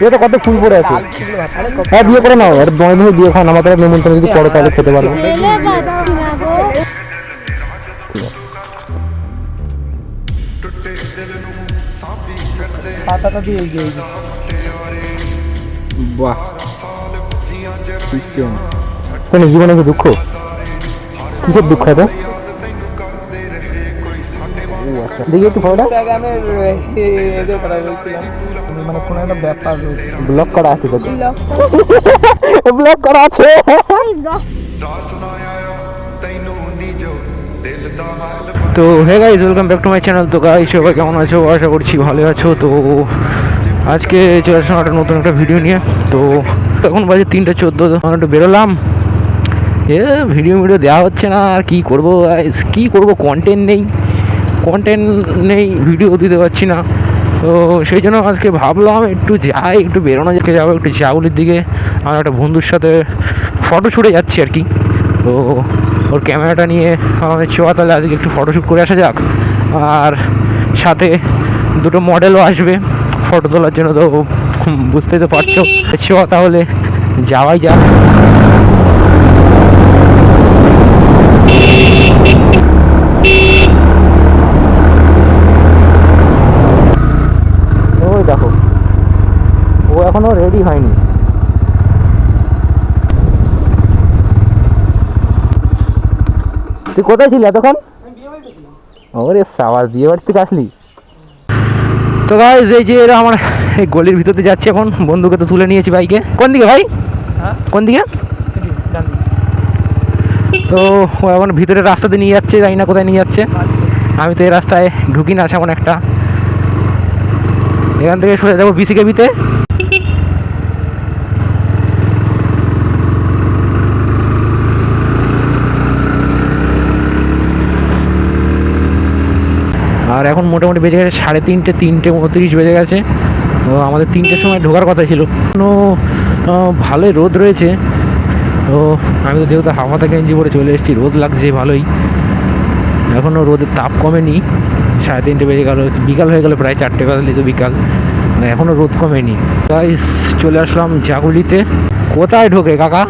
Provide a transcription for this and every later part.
এটা কত ফুল পড়ে আছে। হ্যাঁ বিয়ে করে নাও, আর দমে দমে বিয়ে খান, আমাদের নিমন্ত্রণ যদি পড়ো তাহলে খেতে পারবো। বাহ, জীবনে কি দুঃখ, কিসের দুঃখ এটা? দেখি একটু ফটোটা, মানে কোনো একটা ব্যাপার ব্লক করা আছে, তো ব্লক করা আছে। তো hey guys, welcome back to my channel. তো গাইস সবাই কেমন আছো? আশা করছি ভালো আছো। তো আজকে চলে আসলাম একটা নতুন একটা ভিডিও নিয়ে। তো এখন বাজে 3:14, একটু বেরোলাম। ভিডিও দেওয়া হচ্ছে না, আর কী করবো গাইস, কী করবো, কন্টেন্ট নেই, ভিডিও দিতে পারছি না। তো সেই জন্য আজকে ভাবলাম একটু যাই, একটু বেরোনো যাবো একটু জাগুলির দিকে। আমার একটা বন্ধুর সাথে ফটোশ্যুটে যাচ্ছি আর কি। তো ওর ক্যামেরাটা নিয়ে আমাদের ছোঁয়া, তাহলে আজকে একটু ফটোশ্যুট করে আসা যাক। আর সাথে দুটো মডেলও আসবে ফটো তোলার জন্য, তো বুঝতেই তো পারছো। ছোঁয়া, তাহলে যাওয়াই যাক। ওই দেখো, ও এখনো রেডি হয়নি। তুই কোথায় ছিলি এতক্ষণ? ওরে সাবাস, বিয়ে বাড়ি থেকে আসলি? তো গাইস, এই যে এরা আমার এই গলির ভিতর দিয়ে যাচ্ছে এখন। বন্ধুকে তো তুলে নিয়েছি বাইকে। কোন দিকে ভাই? কোন দিকে? তো ও এখন ভিতরে রাস্তাতে নিয়ে যাচ্ছে, জানি না কোথায় নিয়ে যাচ্ছে। আমি তো এই রাস্তায় ঢুকি না সেমন একটা। এখান থেকে সরে যাবো বিসিকেবিতে। আর এখন মোটামুটি বেজে গেছে 3:30, 3:29 বেজে গেছে। তো আমাদের 3টের সময় ঢোকার কথা ছিল। এখনও ভালোই রোদ রয়েছে। তো আমি তো যেহেতু হাফাতা গেঞ্জি পরে চলে এসেছি, রোদ লাগছে ভালোই। এখনও রোদের তাপ কমেনি। 3:30 বেজে গেল, বিকাল হয়ে গেল, প্রায় 4টে বাজলে তো বিকাল, এখনও রোদ কমেনি। তাই চলে আসলাম জাগুলিতে। কোথায় ঢোকে কাকা?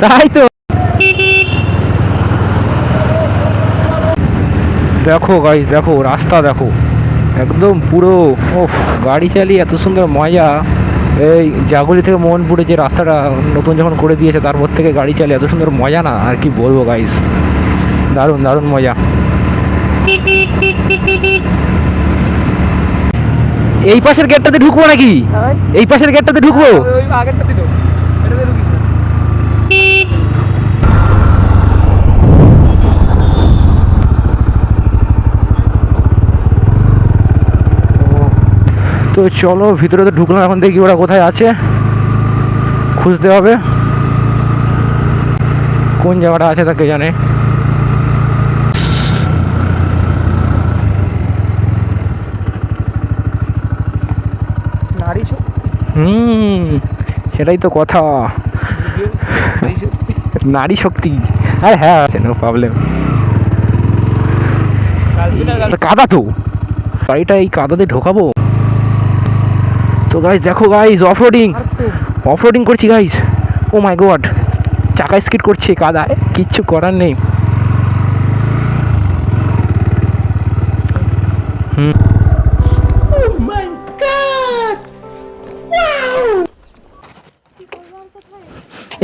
তাই তো, দেখো গাইস, দেখো রাস্তা, দেখো একদম পুরো। ওফ, গাড়ি চালিয়ে এত সুন্দর মজা। এই জাগুলি থেকে মোহনপুরে যে রাস্তাটা নতুন যখন করে দিয়েছে, তারপর থেকে গাড়ি চালিয়ে এত সুন্দর মজা না, আর কি বলবো গাইস, দারুণ দারুণ মজা। এই পাশের গেটটাতে ঢুকবো নাকি? এই পাশের গেটটাতে ঢুকবো? তো চলো ভিতরে তো ঢুকলাম, এখন দেখি ওরা কোথায় আছে, খুঁজতে হবে কোন জায়গাটা আছে, তাকে জানে। সেটাই তো কথা, নারী শক্তি। আরে হ্যাঁ, আছে, নো প্রবলেম। কাদা তো, গাড়িটা এই কাদাতে ঢোকাবো? তো গাইস দেখো গাইস, অফরোডিং করছি গাইস। ও মাই গড, চাকা স্কিড করছে কাদায়, কিচ্ছু করার নেই।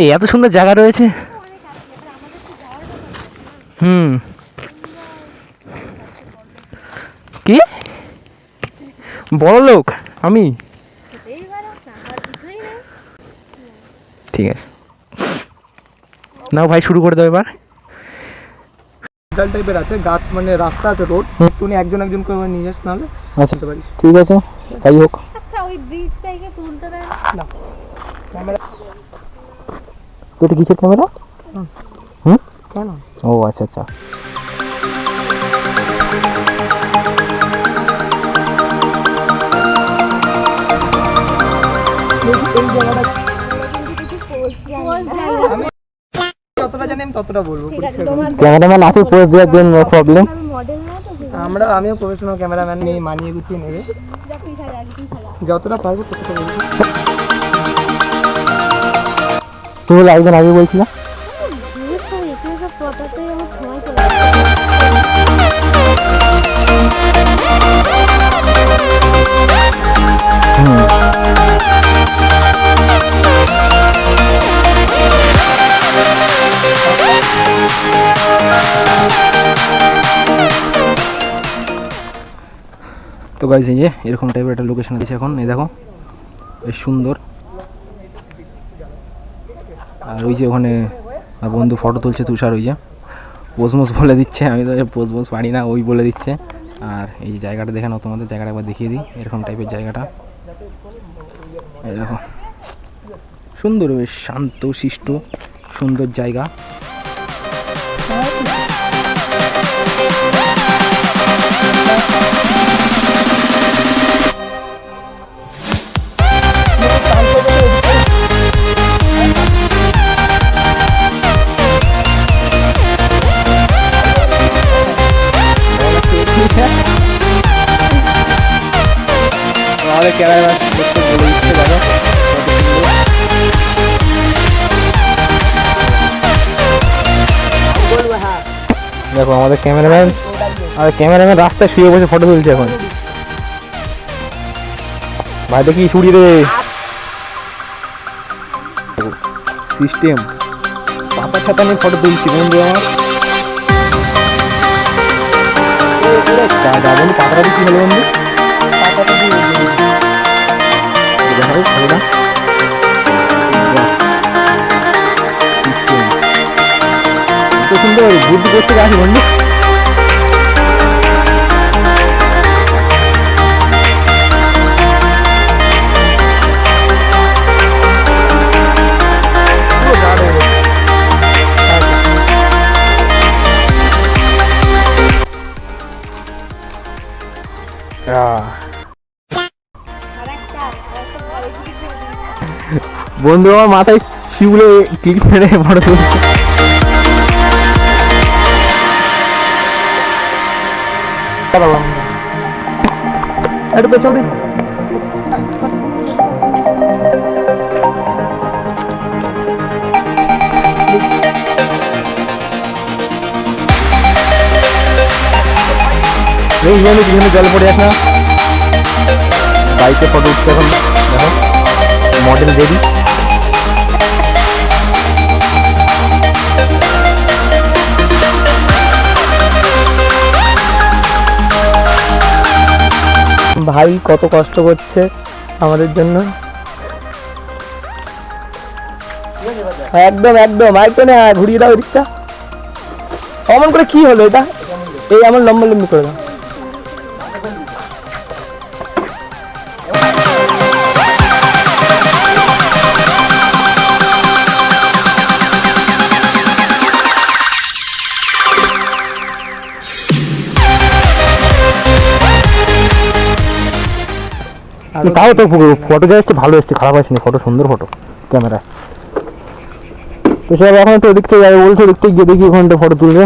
এই এত সুন্দর জায়গা রয়েছে। কি বড় লোক আমি? ঠিক আছে, নাও ভাই, শুরু করে দাও এবার। টাইপের আছে গাছ, মানে রাস্তা আছে, রোড, তুমি একজন করে নিয়ে যাস, নাহলে আসতে পারিস। ঠিক আছে, তাই হোক। আচ্ছা, ওই ব্রিজটাকে তুলতে দেয় না? ক্যামেরা তো, এটা কিসের ক্যামেরা? কেন? ও আচ্ছা আচ্ছা। এই জায়গাটা যতটা জানি আমি ততটা বলবো। ক্যামেরাম্যান আছে পোস্ট দেওয়ার জন্য, প্রবলেম। আমিও প্রফেশনাল ক্যামেরাম্যান, নিয়ে মানিয়ে গুছিয়ে নেবে। যতটা পারবো ততটা বলবো। তুমি একদিন আগে বলছিলাম তো গাইস এই যে এরকম টাইপের একটা লোকেশন আছে এখন, এই দেখো বেশ সুন্দর। আর ওই যে ওখানে বন্ধু ফটো তুলছে তুষার, ওই যে পোজমোজ বলে দিচ্ছে, আমি তো পোজমোজ পারি না, ওই বলে দিচ্ছে। আর এই যে জায়গাটা দেখে নাও, তোমাদের জায়গাটা একবার দেখিয়ে দিই, এরকম টাইপের জায়গাটা। এই দেখো সুন্দর, বেশ শান্ত শিষ্ট সুন্দর জায়গা। আমাদের ক্যামেরা দেখতে বলে দিচ্ছে, দেখো আমাদের ক্যামেরাম্যান রাস্তায় শুয়ে বসে ফটো তুলছে এখন। ভাই দেখি ছুটি রে সিস্টেম, পাতা ছাতা নিয়ে ফটো তুলছি বন্ধু আমার। পাতাটা কি হলো বন্ধু? পাতাটা কি সুন্দর বুদ্ধি করতে আসি বন্ধু। বন্ধু আমার মাথায় শিউলে ক্লিক মেরে ফটো তুলছে। একটু পেছন দিন। পিছনে জল পড়ে আস না, বাইকে ফটো উঠছে এখন। দেখো মডেল রেডি। ভাই কত কষ্ট করছে আমাদের জন্য। একদম একদম আরেকটা না, ঘুরিয়ে দাও এদিকটা। অমন করে কি হলো এটা? এই আমার লম্বা লম্বি করে দাও। তাও তো ফটো যা এসছে ভালো এসছে, খারাপ আসেনি ফটো, সুন্দর ফটো ক্যামেরায়। তো সব এখন তো ওদিক থেকে যাবে বলছে, ওদিক থেকে গিয়ে দেখি ওখানটা ফটো তুলবে।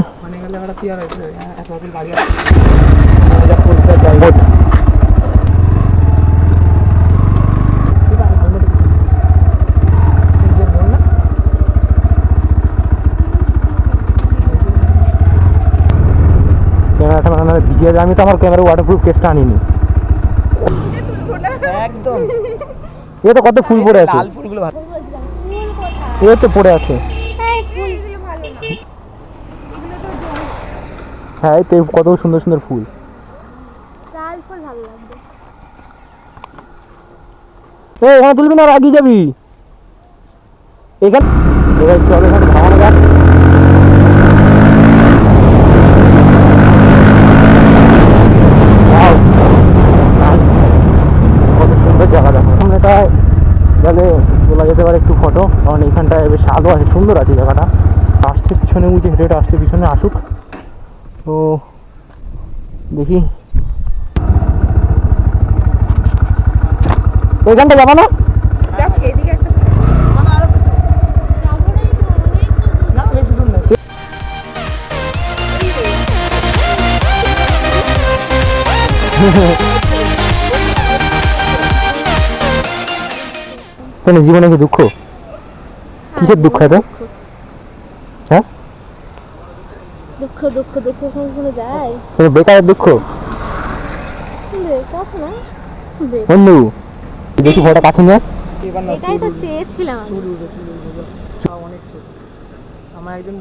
ক্যামেরাটা মানে ভিজে, আমি তো আমার ক্যামেরা ওয়াটারপ্রুফ কেসটা আনিনি। একদম এ তো কত ফুল পড়ে আছে, লাল ফুলগুলো ভালো। এ তো পড়ে আছে। হ্যাঁ এই তো কত সুন্দর সুন্দর ফুল। এখানে তুলবি না, আগিয়ে যাবি এখানে। চল এখানে ভাঙানো যাক। কত সুন্দর জায়গা দেখো, সামনেটায় গেলে তোলা যেতে পারে একটু ফটো, কারণ এইখানটায় বেশ আলো আছে, সুন্দর আছে জায়গাটা। আসছে পিছনে উঠে হেঁটে হেঁটে আসছে, পিছনে আসুক তো দেখি। ওইখানটা যাবো না? কেন জীবনে কি দুঃখ? কিসের দুঃখ এত? হ্যাঁ, দুঃখ দুঃখ দুঃখ কখনো যায়? কোনো বেকারের দুঃখ? ব্রেকআপ না, বন্ধু দেখি ফটো কাছে নিয়ে। এটাই তো চেয়েছিলাম। আমার একজন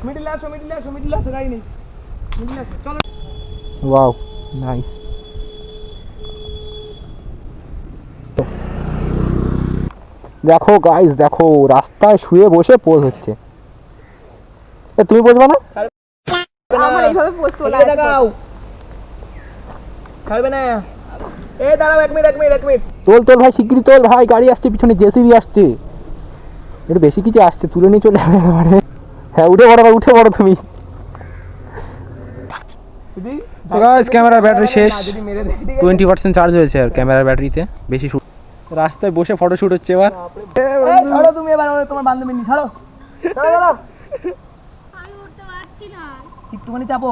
মিডিল আসো গাড়ি নেই, মিডিল আসো চলো। Wow nice. দেখো গাইস, দেখো রাস্তায় শুয়ে বসে পোজ হচ্ছে। তুমি বলবা না? আমার এইভাবে পোস্ট তোলা এদিকে তাকাও, ছাড়বে না। এই দাঁড়াও, এক মিনিট। তোল তোল ভাই, শিগগিরই তোল ভাই, গাড়ি আসছে পিছনে, জেসিবি আসছে। একটু বেশি কিছু আসছে, তুলে নিয়ে চলে যাবে একেবারে। হ্যাঁ উঠে পড়ো ভাই, উঠে পড়ো তুমি। ক্যামেরার ব্যাটারি শেষ, 20% চার্জ হয়েছে আর ক্যামেরার ব্যাটারিতে বেশি শুট। রাস্তায় বসে ফটো শুট হচ্ছে এবার। ছাড়ো তুমি এবার, তোমার বান্ধবী নি ছাড়ো। আমি উঠতে পারছি না। একটুখানি চাপো,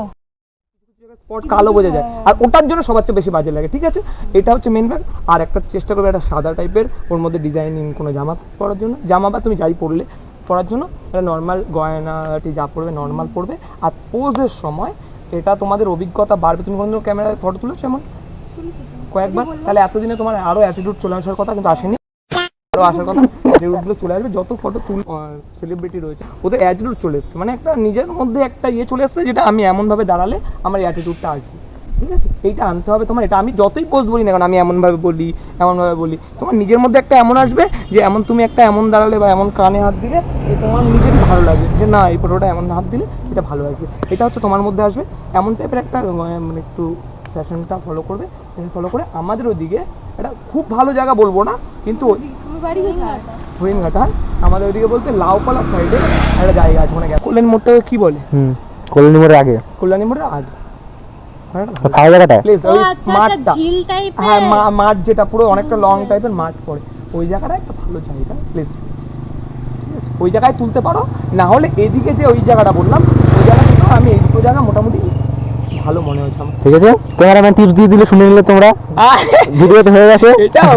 স্পট কালো বোঝা যায়, আর ওটার জন্য সবার চেয়ে বেশি বাজে লাগে। ঠিক আছে, এটা হচ্ছে মেন ফ্যাক্ট। আর একটা চেষ্টা করবে একটা সাদা টাইপের, ওর মধ্যে ডিজাইনিং কোনো জামা পরার জন্য, জামা বা তুমি যাই পরার জন্য একটা নর্মাল গয়নাটি যা পড়বে নর্মাল পড়বে। আর পোজের সময় এটা তোমাদের অভিজ্ঞতা বাড়বে। তুমি কোনোদিন ক্যামেরায় ফটো তুলেছো এমন কয়েকবার? তাহলে এতদিনে তোমার আরও অ্যাটিটিউড চলে আসার কথা, কিন্তু আসেনি। আরও আসার কথা, অ্যাটিটিউডগুলো চলে আসবে। যত ফটো সেলিব্রিটি রয়েছে ওদের অ্যাটিটিউড চলে এসছে, মানে একটা নিজের মধ্যে একটা ইয়ে চলে এসছে, যেটা আমি এমনভাবে দাঁড়ালে আমার অ্যাটিটিউডটা আসবে। ঠিক আছে, এইটা আনতে হবে তোমার। এটা আমি যতই পোস্ট বলি না কারণ আমি এমনভাবে বলি, তোমার নিজের মধ্যে একটা এমন আসবে যে এমন তুমি একটা এমন দাঁড়ালে বা এমন কানে হাত দিলে তোমার নিজেরই ভালো লাগবে যে না এই ফটোটা এমন হাত দিলে এটা ভালো আসবে। এটা হচ্ছে তোমার মধ্যে আসবে এমন টাইপের একটা, মানে একটু ফ্যাশনটা ফলো করবে। ফলো করে আমাদের ওদিকে একটা খুব ভালো জায়গা বলবো না, কিন্তু হরিণঘাটা, আমাদের ওইদিকে বলতে লাউপালা সাইডে একটা জায়গা আছে, মানে কল্যাণ মোড়টাকে কি বলে? কল্যাণী মোড়ের আগে, কল্যাণী মোড়ের আগে খাওয়া জায়গাটা, প্লেস ও ওই আচ্ছা, মাঠটা, ঝিল টাইপের। হ্যাঁ মাঠ যেটা পুরো অনেকটা লং টাইপের মাঠ পড়ে, ওই জায়গাটা একটা ভালো জায়গা প্লেস। ওই জায়গায় তুলতে পারো, না হলে এদিকে যে ওই জায়গাটা বললাম ওই জায়গাটা আমি এই দুটো জায়গা মোটামুটি ভালো মনে হয়েছে আমার। ঠিক আছে, ক্যামেরাম্যান টিপস দিয়ে দিলে শুনে নিলে তোমরা, ভিডিওতে হয়ে গেছে এটাও।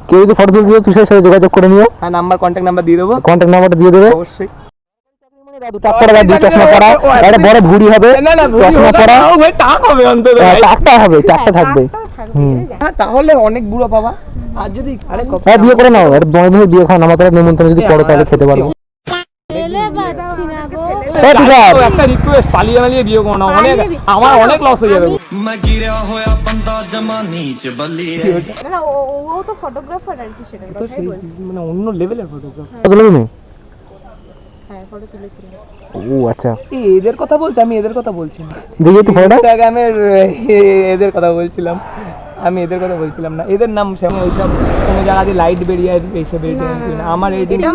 কেউ যদি ফটো তুলতে তুষারের সাথে যোগাযোগ করে নিও। হ্যাঁ, কন্ট্যাক্ট নাম্বার দিয়ে দেবো, কন্ট্যাক্ট নাম্বারটা দিয়ে দেবে অবশ্যই। চশমা পরা, একটা বড় ভুড়ি হবে, চশমা পরা, টাক হবে অন্তত, চারটা হবে, চারটা থাকবে। তাহলে অনেক বুড়ো পাবা। আর যদি হ্যাঁ বিয়ে করে নাও, একটা তোমার বিয়ে খাও, আমার তাহলে নিমন্ত্রণ যদি করো তাহলে খেতে পারো। ছেলে পাচ্ছি না গো। একটা রিকোয়েস্ট, পালিয়ে বিয়ে করো না, অনেক আমার অনেক লস হয়ে যাবে। না, ও তো ফটোগ্রাফার আর কি, সেটা কথাই বলছি। মানে অন্য লেভেলের ফটোগ্রাফার। হ্যাঁ, ফটো তুলেছিলাম। ও আচ্ছা, এদের কথা বলছি, আমি এদের কথা বলছি না। দেখি একটু ফটোটা। ইনস্টাগ্রামের এদের কথা বলছিলাম, আমি এদের কথা বলছিলাম না। এদের নাম সেমন ওইসব কোনো জায়গাতে লাইট বেরিয়ে আসবে এইসব এডিটিং না। আমার এডিটিং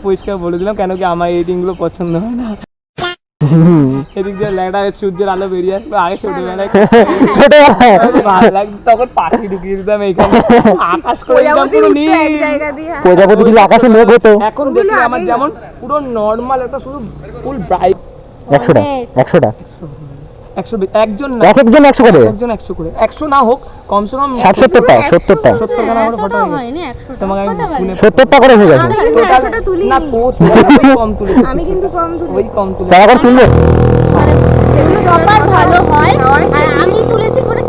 পরিষ্কার বলে দিলাম, কেন কি আমার এডিটিং গুলো পছন্দ হয় না। এদিক দিয়ে ল্যাংটা সূর্যের আলো বেরিয়ে আসবে, আগে ছোটবেলায় ভালো লাগতো, তখন পাখি ঢুকিয়ে দিতাম এইখানে, আকাশ করে দিতাম পুরো নীল, প্রজাপতি ছিল আকাশে মেঘ হতো। এখন দেখি আমার যেমন পুরো নর্মাল একটা শুধু ফুল ব্রাইট। 100টা 100টা 100 একজন না, একজন 100 করে, একজন 100 করে, 100 না হোক কমসে কম 70টা 70টা 70 খানা করে ফটো হয়নি 100টা। তোমাকে আমি গুনে 70টা করে হয়ে গেছে। টোটালটা তুলি না কম তুলে, আমি কিন্তু কম তুলি, ওই কম তুলে তারা করে তুলবে। যেগুলো প্রপার ভালো হয়। আর আমি তুলেছি করে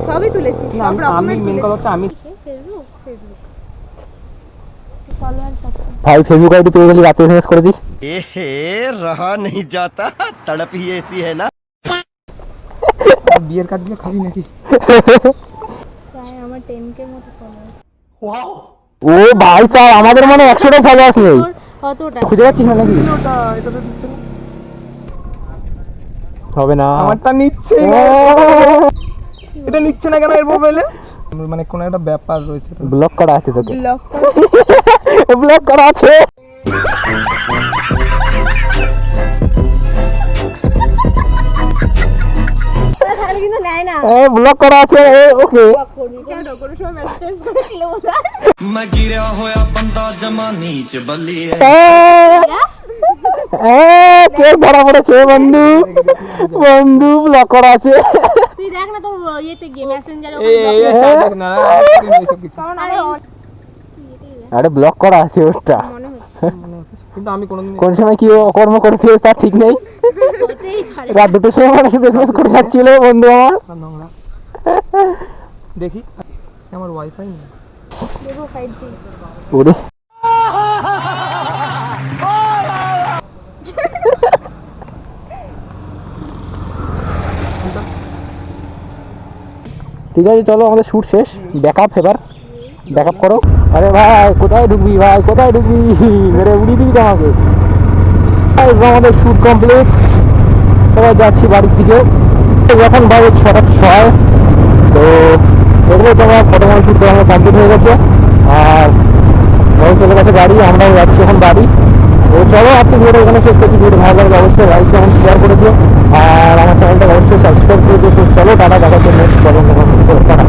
সবই তুলেছি, না, সব আমি রকমের মেন কথা হচ্ছে আমি ফেসবুক ফলোয়ার ভাই ফেসবুক আইডি পেয়ে গেলি, রাতে এসএমএস করে দিস। एहे रहा नहीं जाता, तड़प ही ऐसी है ना। বিয়ের কাজগুলো খাবি নাকি? প্রায় আমার 10k মতো ফলোয়ার। ও ভাই স্যার, আমাদের মনে 100টা ফলোয়ার্স নেই, কতটা খুঁজে পাচ্ছিস না নাকি? এটা তো দিচ্ছে না, হবে না, আমারটা নিচ্ছে না। এটা নিচ্ছে না কেন এর মোবাইলে? মানে কোন একটা ব্যাপার রয়েছে, ব্লক করা আছে তোকে, ব্লক ব্লক করা আছে। তাহলে কিন্তু নেয় না। ব্লক করা আছে, ওকে। কেন কোনো সময় মেসেজ করেছিল ওটা? मैं गिरा होया बंदा जमा नीच बल्ली है। কে ধরা পড়েছে বন্ধু, বন্ধু ব্লক করা আছে। তুই দেখ না তোর ইয়েতে গিয়ে মেসেঞ্জারে না এইসব কিছু কারণ আরে ব্লক করা আছে ওটা, মনে হচ্ছে মনে হচ্ছে। কিন্তু আমি কোনোদিন কোন সময় কি কর্ম করছে তার ঠিক নেই। হতেই পারে। রাত 2টোর সময় মানুষ এসএমএস করে যাচ্ছিল বন্ধু আমার। আর নোংরা দেখি আমার ওয়াইফাই নেই। দেবো 5G ওরে ঠিক আছে চলো, আমাদের শুট শেষ, ব্যাকআপ এবার ব্যাকআপ করো। আরে ভাই কোথায় ঢুকবি, ভাই কোথায় ঢুকবি, মেরে উড়িয়ে দিবি তো আমাকে। আমাদের শুট কমপ্লিট, এবার যাচ্ছি বাড়ির দিকে। এখন বাজে 6:06, তো এগুলো তোমার ফটোগ্রাফি শুট করা আমার কমপ্লিট হয়ে গেছে, আর ঘরে চলে গেছে গাড়ি, আমরাও যাচ্ছি এখন বাড়ি। তো চলো আজকে ভিডিওটা এখানে শেষ করছি। ভিডিও ভালো লাগলে অবশ্যই লাইক কমেন্ট শেয়ার করে দিও, আর আমার চ্যানেলটা অবশ্যই সাবস্ক্রাইব করে দিও। তো চলো টাটা, দেখার জন্য টাটা।